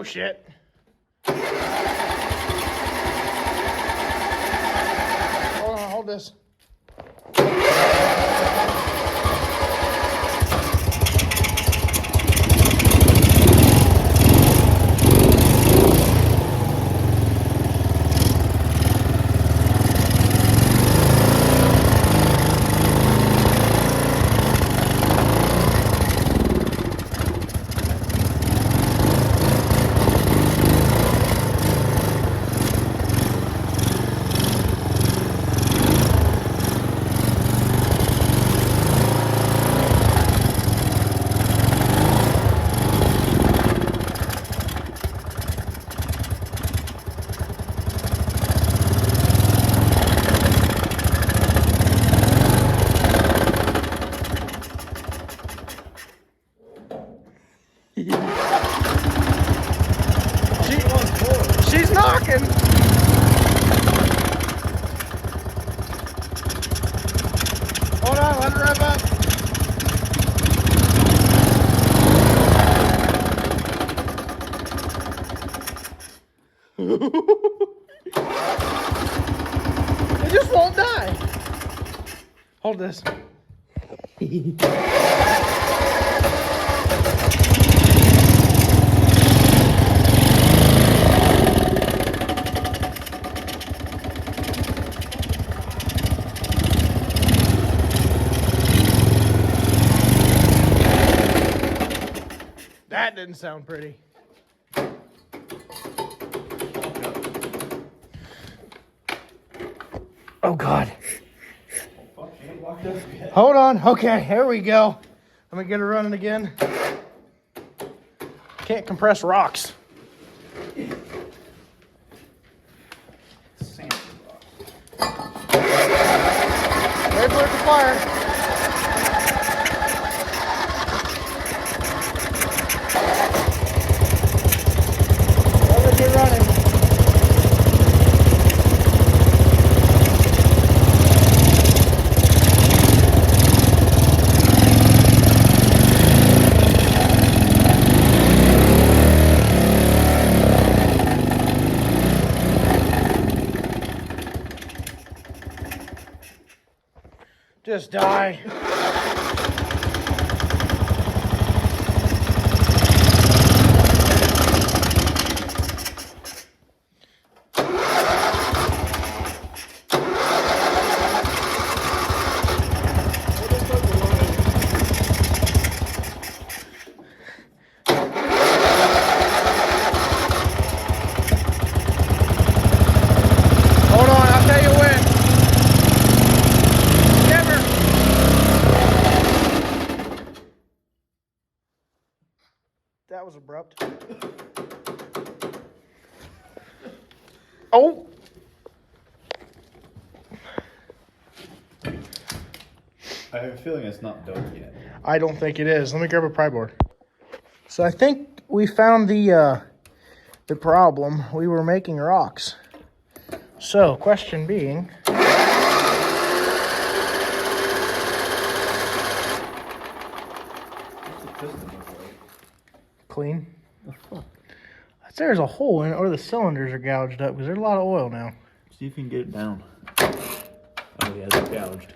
Oh, shit. Hold on, hold this. She's knocking. Hold on, let her rev up. It just won't die. Hold this. That didn't sound pretty. Oh, God. Hold on. Okay, here we go. Let me get her running again. Can't compress rocks. Ready for it to fire. Let it get running. Just die. Hold on, I'll tell you when. Never. That was abrupt. Oh. I have a feeling it's not done yet. I don't think it is. Let me grab a pry board. So I think we found the problem. We were making rocks. So, question being, clean. The fuck? There's a hole in it, or the cylinders are gouged up because there's a lot of oil now. See if you can get it down. Oh yeah, they're gouged.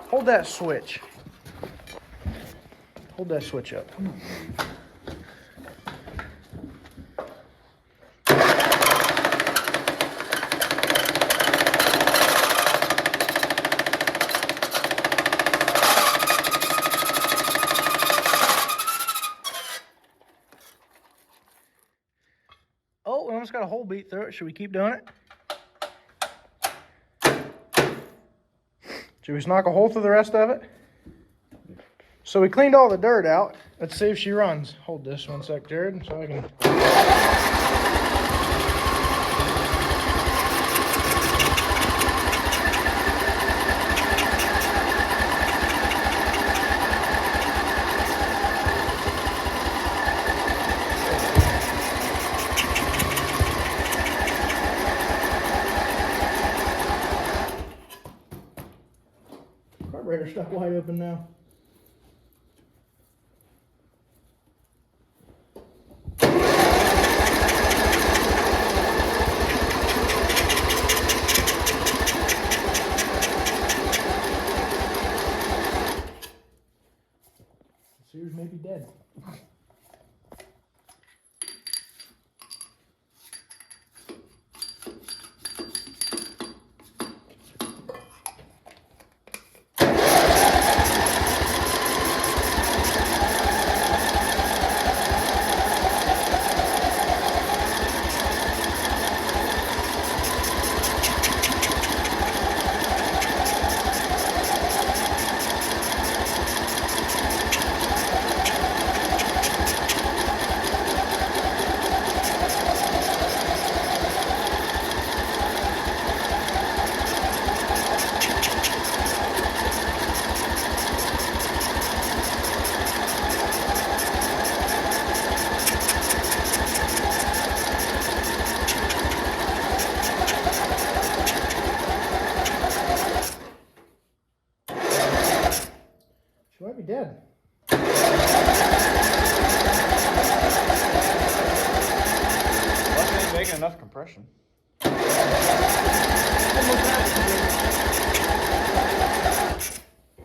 Hold that switch. Hold that switch up. Come on. Oh, we almost got a hole beat through it. Should we keep doing it? Should we just knock a hole through the rest of it? So we cleaned all the dirt out. Let's see if she runs. Hold this one sec, Jared, so I can... Carburetor stuck wide open now. may be dead. She might be dead. Wasn't making enough compression.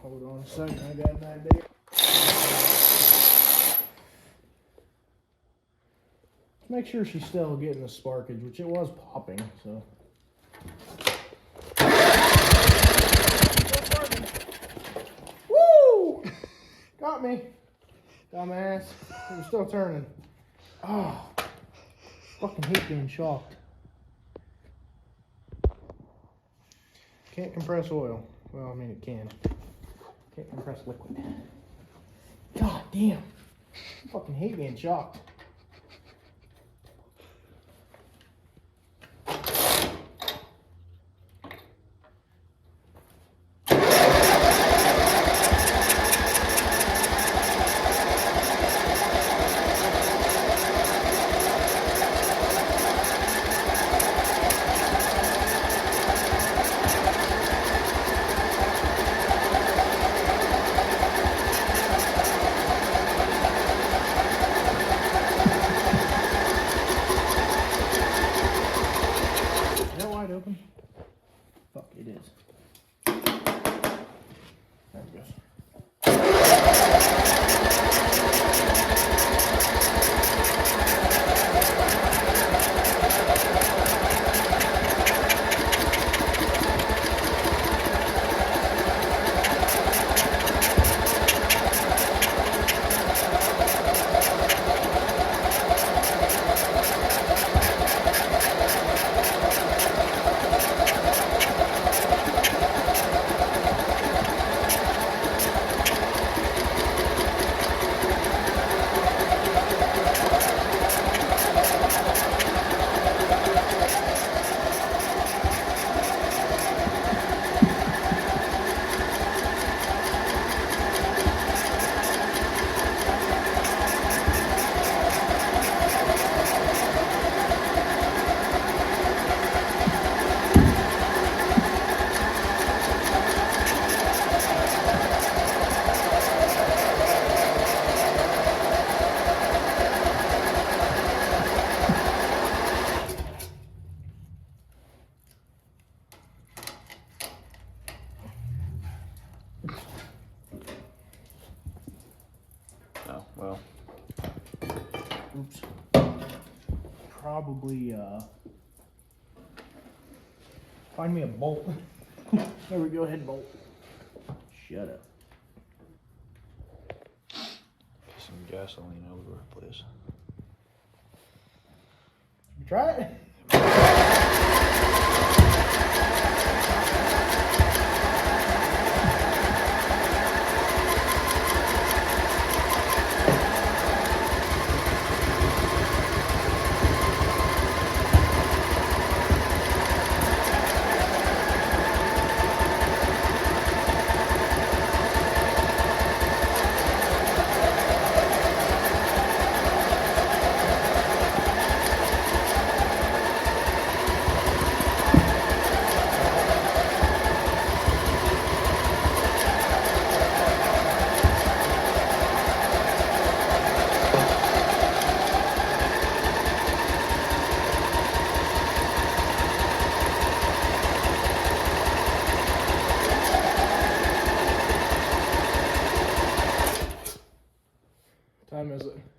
Hold on a second, I got an idea. Make sure she's still getting the sparkage, which it was popping, so. Woo! Got me. Dumbass. It was still turning. Oh. Fucking hate being shocked. Can't compress oil. Well, I mean it can. Can't compress liquid. God damn. Fucking hate being shocked. Open? Fuck, it is. There it goes. Oh, well. Oops. Probably, find me a bolt. There we go, head bolt. Shut up. Some gasoline over, please. You try it? time is it?